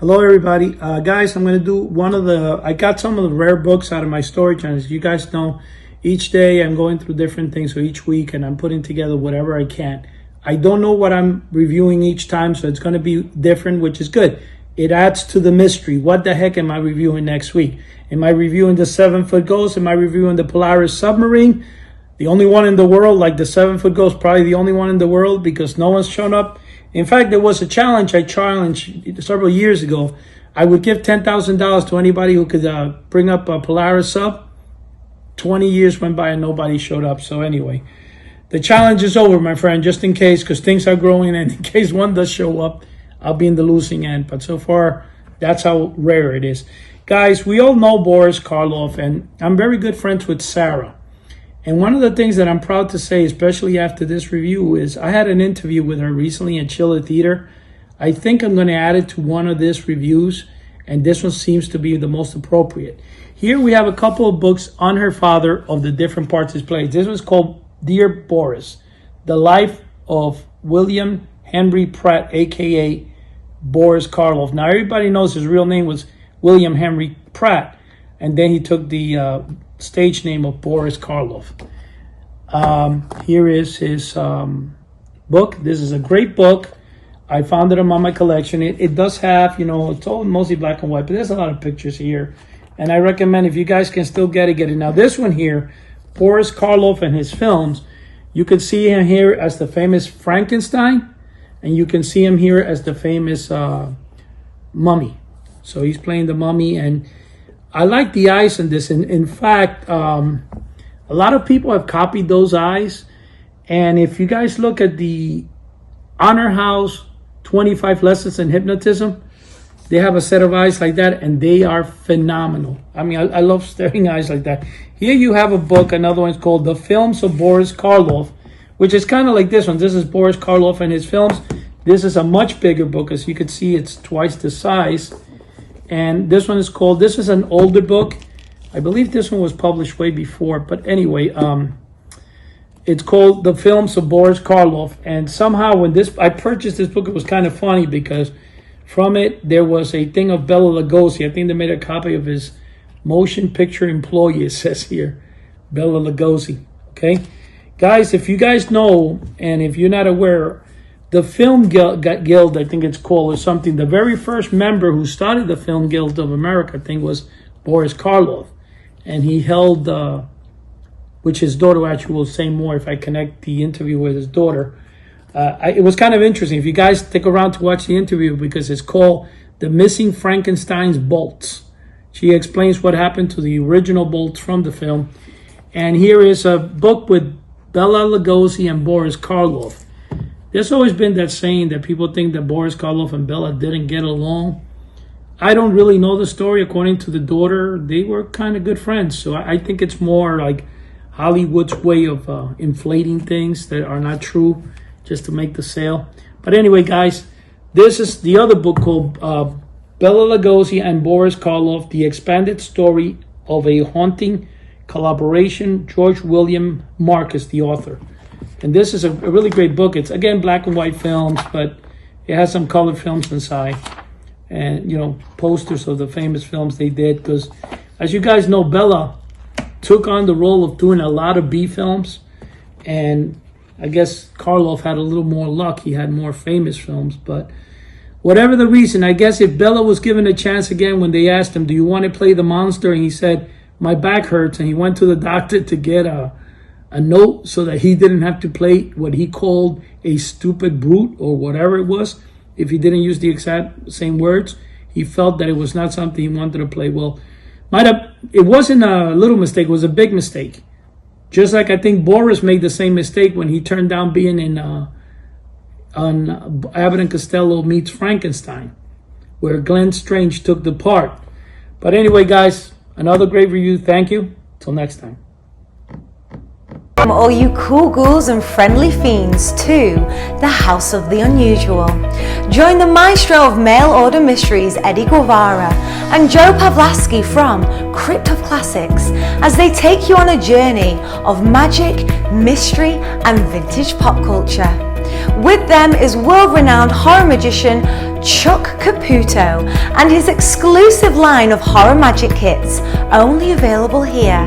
Hello, everybody. Guys, I'm going to do I got some of the rare books out of my storage. And as you guys know, each day I'm going through different things, so each week, and I'm putting together whatever I can. I don't know what I'm reviewing each time, so it's going to be different, which is good. It adds to the mystery. What the heck am I reviewing next week? Am I reviewing the 7-foot Ghost? Am I reviewing the Polaris submarine? The only one in the world, like the 7-foot Ghost, probably the only one in the world because no one's shown up. In fact, there was a challenge I challenged several years ago. I would give $10,000 to anybody who could bring up a Polaris sub. 20 years went by and nobody showed up. So anyway, the challenge is over, my friend, just in case, because things are growing, and in case one does show up, I'll be in the losing end. But so far, that's how rare it is. Guys, we all know Boris Karloff, and I'm very good friends with Sarah. And one of the things that I'm proud to say, especially after this review, is I had an interview with her recently in Chiller Theater. I think I'm going to add it to one of these reviews, and this one seems to be the most appropriate. Here we have a couple of books on her father of the different parts he's played. This one's called Dear Boris, The Life of William Henry Pratt, a.k.a. Boris Karloff. Now, everybody knows his real name was William Henry Pratt, and then he took the stage name of Boris Karloff. Here is his book. This is a great book. I found it on my collection. It does have, it's all mostly black and white, but there's a lot of pictures here. And I recommend, if you guys can still get it, get it. Now, this one here, Boris Karloff and his films, you can see him here as the famous Frankenstein, and you can see him here as the famous mummy. So he's playing the mummy, and I like the eyes in this. In fact, a lot of people have copied those eyes. And if you guys look at the Honor House 25 Lessons in Hypnotism, they have a set of eyes like that, and they are phenomenal. I mean, I love staring eyes like that. Here you have a book, another one's called The Films of Boris Karloff, which is kind of like this one. This is Boris Karloff and his films. This is a much bigger book. As you can see, it's twice the size. And this one is called, this is an older book. I believe this one was published way before. But anyway, it's called The Films of Boris Karloff. And somehow when I purchased this book, it was kind of funny because from it, there was a thing of Bela Lugosi. I think they made a copy of his motion picture employee, it says here. Bela Lugosi, okay? Guys, if you guys know, and if you're not aware, the Film Guild, I think it's called, or something, the very first member who started the Film Guild of America, I think, was Boris Karloff. And he held, which his daughter actually will say more if I connect the interview with his daughter. It was kind of interesting. If you guys stick around to watch the interview, because it's called The Missing Frankenstein's Bolts. She explains what happened to the original bolts from the film. And here is a book with Bela Lugosi and Boris Karloff. There's always been that saying that people think that Boris Karloff and Bela didn't get along. I don't really know the story. According to the daughter, they were kind of good friends. So I think it's more like Hollywood's way of inflating things that are not true just to make the sale. But anyway, guys, this is the other book called Bela Lugosi and Boris Karloff, The Expanded Story of a Haunting Collaboration. George William Marcus, the author. And this is a really great book. It's, again, black and white films, but it has some colored films inside. And, posters of the famous films they did. Because, as you guys know, Bela took on the role of doing a lot of B films. And I guess Karloff had a little more luck. He had more famous films. But whatever the reason, I guess if Bela was given a chance again when they asked him, do you want to play the monster? And he said, my back hurts. And he went to the doctor to get a note so that he didn't have to play what he called a stupid brute or whatever it was. If he didn't use the exact same words, he felt that it was not something he wanted to play. Well, it wasn't a little mistake, it was a big mistake. Just like I think Boris made the same mistake when he turned down being in on Abbott and Costello Meets Frankenstein, where Glenn Strange took the part. But anyway, guys, another great review. Thank you. Till next time. From all you cool ghouls and friendly fiends to the House of the Unusual. Join the maestro of mail-order mysteries, Eddie Guevara, and Joe Pavlasky from Crypt of Classics as they take you on a journey of magic, mystery, and vintage pop culture. With them is world-renowned horror magician Chuck Caputo, and his exclusive line of horror magic kits, only available here.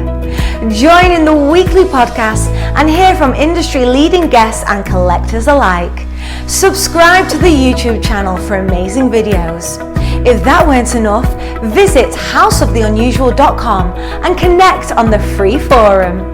Join in the weekly podcast and hear from industry-leading guests and collectors alike. Subscribe to the YouTube channel for amazing videos. If that weren't enough, visit houseoftheunusual.com and connect on the free forum.